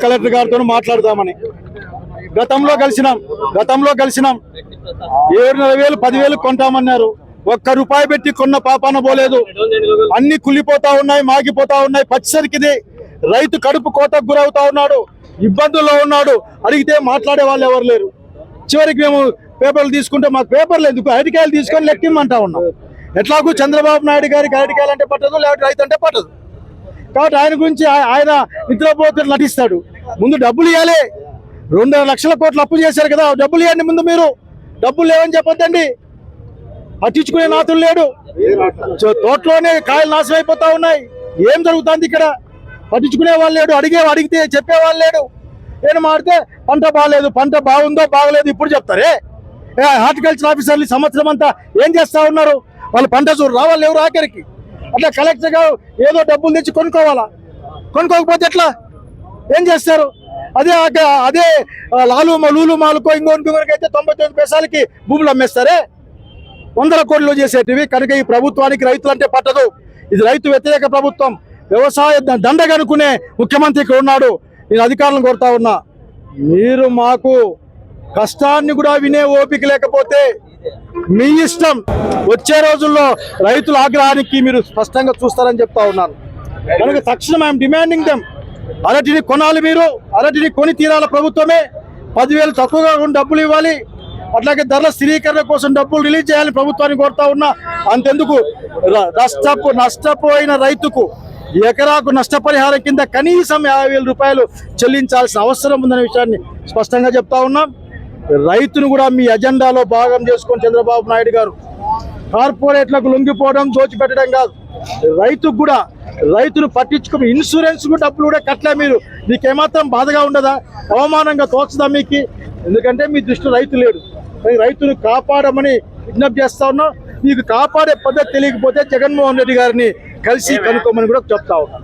Collector గారితో మాట్లాడదామని గతంలో కలిసినాం 7,500 10,000 కొంటామన్నారు. ఒక్క రూపాయి పెట్టి కొన్న పాపాన పోలేదు. అన్ని కుళ్ళిపోతా ఉన్నాయి, మాగిపోతా ఉన్నాయి. పచ్చరికిది రైతు కడుపు కోతకు గురవుతా ఉన్నాడు, ఇబ్బందుల్లో ఉన్నాడు. అడిగితే మాట్లాడే వాళ్ళు ఎవరు లేరు. చివరికి మేము పేపర్లు తీసుకుంటే మాకు పేపర్లు ఎందుకు, అరటికాయలు తీసుకొని లెక్కిమ్మంటా ఉన్నాం. ఎట్లాగూ చంద్రబాబు నాయుడు గారికి అరటికాయలు అంటే పట్టదు, లేకపోతే రైతు అంటే పట్టదు. కాబట్టి ఆయన గురించి ఆయన నిద్రపోతూ నటిస్తాడు. ముందు డబ్బులు ఇవ్వాలి. 2.5 లక్షల కోట్లు అప్పు చేశారు కదా, డబ్బులు ఇవ్వండి. ముందు మీరు డబ్బులు లేవని చెప్పొద్దండి. పట్టించుకునే నాతులు లేడు. తోటలోనే కాయలు నాశనం అయిపోతా ఉన్నాయి. ఏం జరుగుతుంది ఇక్కడ? పట్టించుకునే వాళ్ళు లేడు. అడిగితే చెప్పేవాళ్ళు లేడు. నేను మాడితే పంట బాగాలేదు, పంట బాగుందో బాగలేదు ఇప్పుడు చెప్తారే. హార్టికల్చర్ ఆఫీసర్లు సంవత్సరం అంతా ఏం చేస్తా ఉన్నారు? వాళ్ళు పంట చూడు రావాలి ఎవరు ఆఖరికి. అట్లా కలెక్టర్ గా ఏదో డబ్బులు తెచ్చి కొనుక్కోవాలా? కొనుక్కోకపోతే ఎట్లా? ఏం చేస్తారు? అదే లూలు మాలుకో ఇంకొకరికైతే 99 పైసలకి భూములు అమ్మేస్తారే. 100 కోట్లు చేసేటివి. కనుక ఈ ప్రభుత్వానికి రైతులంటే పట్టదు. ఇది రైతు వ్యతిరేక ప్రభుత్వం, వ్యవసాయ దండగనుకునే ముఖ్యమంత్రి ఇక్కడ ఉన్నాడు. నేను అధికారులను కోరుతా ఉన్నా, మీరు మాకు కష్టాన్ని కూడా వినే ఓపిక లేకపోతే మీ ఇష్టం. వచ్చే రోజుల్లో రైతుల ఆగ్రహానికి మీరు స్పష్టంగా చూస్తారని చెప్తా ఉన్నాను. కనుక తక్షణం ఐఎమ్ డిమాండింగ్ దెమ్, అరటిని కొనాలి. మీరు అరటిని కొని తీరాల. ప్రభుత్వమే 10,000 తక్కువగా డబ్బులు ఇవ్వాలి. అట్లాగే ధరల స్థిరీకరణ కోసం డబ్బులు రిలీజ్ చేయాలని ప్రభుత్వాన్ని కోరుతా ఉన్నా. అంతెందుకు నష్టపోయిన రైతుకు ఎకరాకు నష్టపరిహారం కింద కనీసం 50,000 రూపాయలు చెల్లించాల్సిన అవసరం ఉందనే విషయాన్ని స్పష్టంగా చెప్తా ఉన్నాం. రైతును కూడా మీ అజెండాలో భాగం చేసుకొని చంద్రబాబు నాయుడు గారు కార్పొరేట్లకు లొంగిపోవడం, దోచిపెట్టడం కాదు, రైతుకు కూడా రైతును పట్టించుకుని ఇన్సూరెన్స్ డబ్బులు కూడా కట్టలే. మీరు మీకేమాత్రం బాధగా ఉండదా? అవమానంగా తోచదా మీకు? ఎందుకంటే మీ దృష్టిలో రైతు లేడు. రైతును కాపాడమని విజ్ఞప్తి చేస్తా ఉన్నాం. మీకు కాపాడే పద్ధతి తెలియకపోతే జగన్మోహన్ రెడ్డి గారిని కలిసి కనుక్కోమని కూడా చెప్తా ఉన్నాం.